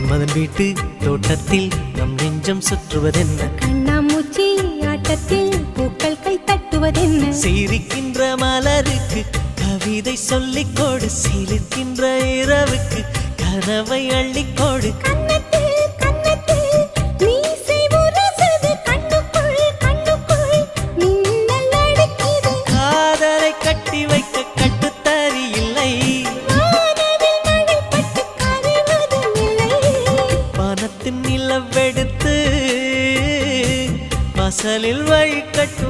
மன்மதன் வீட்டு தோட்டத்தில் நம் நெஞ்சம் சுற்றுவதென்ன? கண்ணாமூச்சி ஆட்டத்தில் பூக்கள் கை தட்டுவதென்ன? சிரிக்கின்ற மலருக்கு கவிதை சொல்லிக்கோடு, சிரிக்கின்ற இரவுக்கு கனவை அள்ளிக்கோடு. காதலை கட்டி வைக்க கட்டுத்தறி இல்லை, வானத்தின் நிலவெடுத்து வாசலில் வழி கட்டு